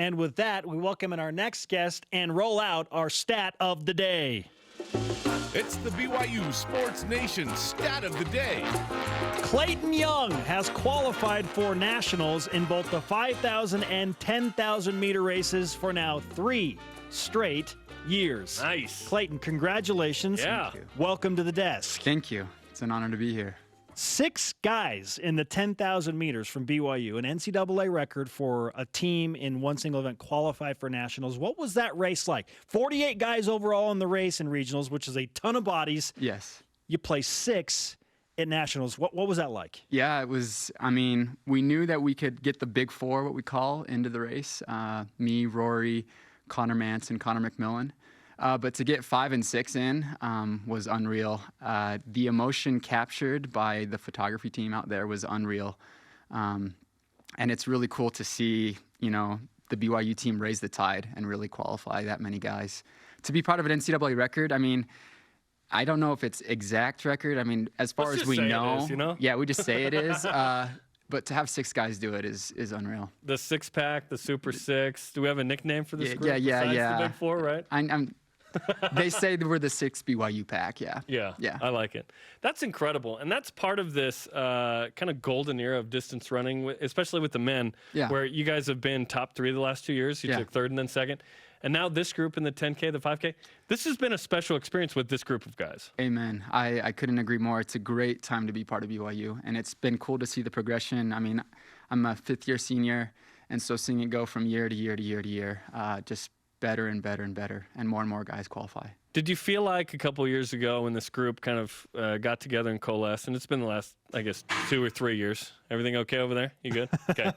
And with that, we welcome in our next guest and roll out our stat of the day. It's the BYU Sports Nation stat of the day. Clayton Young has qualified for nationals in both the 5,000 and 10,000 meter races for now 3 straight years. Nice. Clayton, congratulations. Yeah. Welcome to the desk. Thank you. It's an honor to be here. 6 guys in the 10,000 meters from BYU, an NCAA record for a team in one single event qualified for nationals. What was that race like? 48 guys overall in the race in regionals, which is a ton of bodies. Yes. You placed 6 at nationals. What was that like? Yeah, it was, we knew that we could get the big 4, what we call, into the race. Me, Rory, Connor Mance, and Connor McMillan. But to get 5 and 6 in was unreal. The emotion captured by the photography team out there was unreal. And it's really cool to see, the BYU team raise the tide and really qualify that many guys. To be part of an NCAA record, I don't know if it's exact record. As far as we know, yeah, we just say it is. But to have 6 guys do it is unreal. The 6-pack, the Super 6. Do we have a nickname for this group? Yeah. The Big 4, right? They say that we're the 6 BYU pack, yeah. Yeah, I like it. That's incredible. And that's part of this kind of golden era of distance running, especially with the men, where you guys have been top 3 the last 2 years. You took 3rd and then 2nd. And now this group in the 10K, the 5K, this has been a special experience with this group of guys. Amen. I couldn't agree more. It's a great time to be part of BYU, and it's been cool to see the progression. I'm a 5th-year senior, and so seeing it go from year to year to year to year, just better and better and better, and more guys qualify. Did you feel like a couple of years ago when this group kind of got together and coalesced, and it's been the last, I guess, 2 or 3 years, everything okay over there? You good? Okay.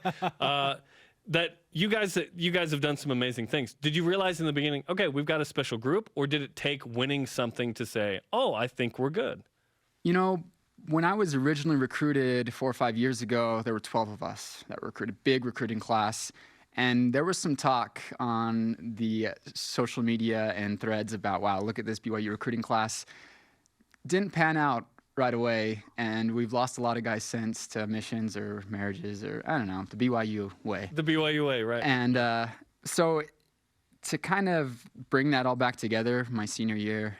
That you guys have done some amazing things. Did you realize in the beginning, okay, we've got a special group, or did it take winning something to say, oh, I think we're good? When I was originally recruited 4 or 5 years ago, there were 12 of us that were recruited, big recruiting class. And there was some talk on the social media and threads about, wow, look at this BYU recruiting class. Didn't pan out right away, and we've lost a lot of guys since to missions or marriages or, I don't know, the BYU way. The BYU way, right. And so to kind of bring that all back together my senior year,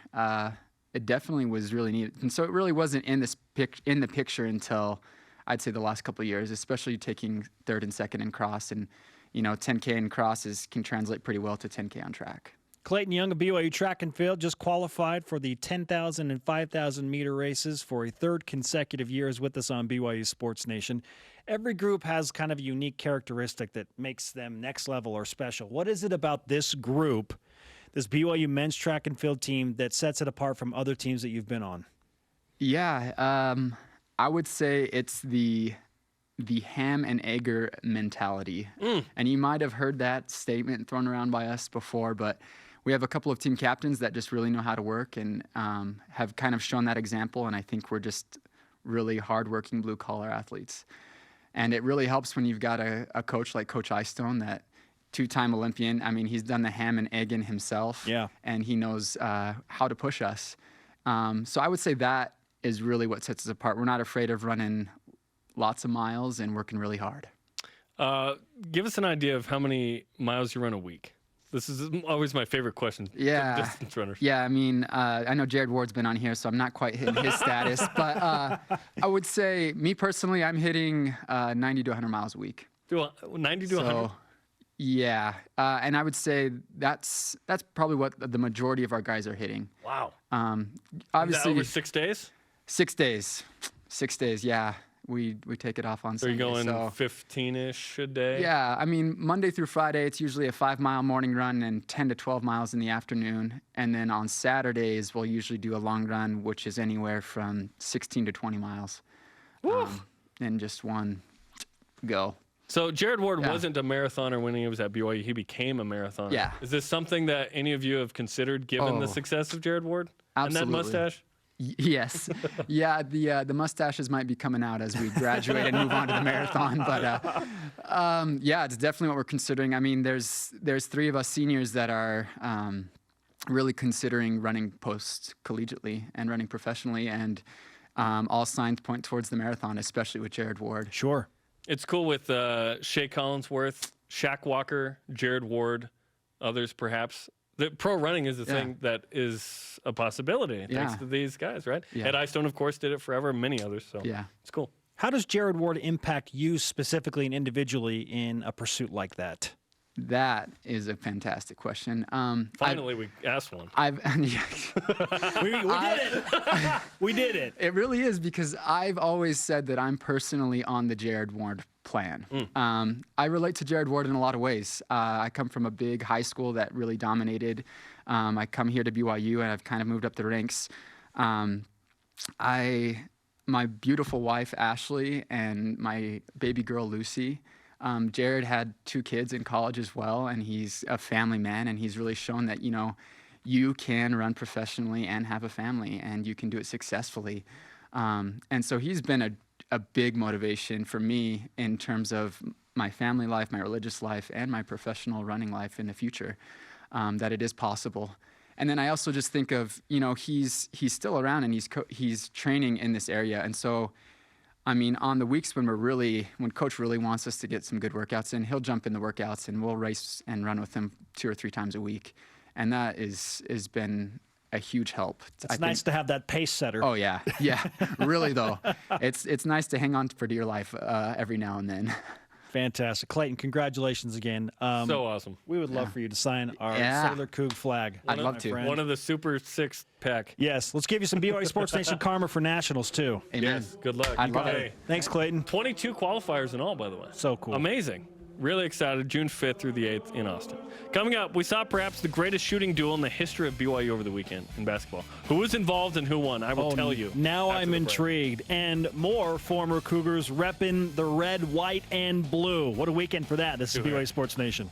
it definitely was really neat. And so it really wasn't in the picture until, I'd say, the last couple of years, especially taking 3rd and 2nd in cross. And 10K in crosses can translate pretty well to 10K on track. Clayton Young of BYU Track and Field just qualified for the 10,000 and 5,000 meter races for a 3rd consecutive year is with us on BYU Sports Nation. Every group has kind of a unique characteristic that makes them next level or special. What is it about this group, this BYU men's track and field team, that sets it apart from other teams that you've been on? Yeah, I would say it's the ham and egger mentality. And you might have heard that statement thrown around by us before, but we have a couple of team captains that just really know how to work and have kind of shown that example. And I think we're just really hardworking blue-collar athletes. And it really helps when you've got a coach like Coach Eystone, that 2-time Olympian. He's done the ham and egging himself. Yeah. And he knows how to push us. So I would say that is really what sets us apart. We're not afraid of running lots of miles and working really hard. Give us an idea of how many miles you run a week. This is always my favorite question. Yeah. Distance runners. Yeah, I know Jared Ward's been on here, so I'm not quite hitting his status. But I would say, me personally, I'm hitting 90 to 100 miles a week. 90 to 100? Yeah. And I would say that's probably what the majority of our guys are hitting. Wow. Obviously, over 6 days? 6 days. 6 days, yeah. We take it off on Sunday. Are you going 15-ish a day? Yeah, Monday through Friday, it's usually a 5-mile morning run and 10 to 12 miles in the afternoon. And then on Saturdays, we'll usually do a long run, which is anywhere from 16 to 20 miles. And just one go. So Jared Ward wasn't a marathoner when he was at BYU. He became a marathoner. Yeah. Is this something that any of you have considered given the success of Jared Ward? Absolutely. And that mustache? Yes. Yeah, the mustaches might be coming out as we graduate and move on to the marathon. But yeah, it's definitely what we're considering. There's 3 of us seniors that are really considering running post-collegiately and running professionally. And all signs point towards the marathon, especially with Jared Ward. Sure. It's cool with Shea Collinsworth. Shaq Walker, Jared Ward, others perhaps. The pro running is a thing that is a possibility thanks to these guys, right? Yeah. Ed Eyestone, of course, did it forever, many others. So it's cool. How does Jared Ward impact you specifically and individually in a pursuit like that? That is a fantastic question. Finally, we asked one. We did it. We did it. It really is, because I've always said that I'm personally on the Jared Ward plan. I relate to Jared Ward in a lot of ways. I come from a big high school that really dominated. I come here to BYU, and I've kind of moved up the ranks. My beautiful wife, Ashley, and my baby girl, Lucy, Jared had 2 kids in college as well, and he's a family man, and he's really shown that, you can run professionally and have a family, and you can do it successfully. And so he's been a big motivation for me in terms of my family life, my religious life, and my professional running life in the future, that it is possible. And then I also just think of, he's still around, and he's training in this area. And so, I mean, on the weeks when Coach really wants us to get some good workouts in, he'll jump in the workouts, and we'll race and run with him 2 or 3 times a week. And that has been a huge help. It's nice to have that pace setter. Oh, yeah. Yeah, really, though. It's nice to hang on for dear life every now and then. Fantastic. Clayton, congratulations again. So awesome. We would love for you to sign our Sailor Coug flag. I'd love to. friend. One of the Super 6 pack. Yes, let's give you some BYU Sports Nation karma for nationals, too. Amen. Yes, good luck. I'd love it. Thanks, Clayton. 22 qualifiers in all, by the way. So cool. Amazing. Really excited. June 5th through the 8th in Austin. Coming up, we saw perhaps the greatest shooting duel in the history of BYU over the weekend in basketball. Who was involved and who won? I will tell you. Now after I'm the break. intrigued. And more former Cougars repping the red, white, and blue. What a weekend for that. This is BYU Sports Nation.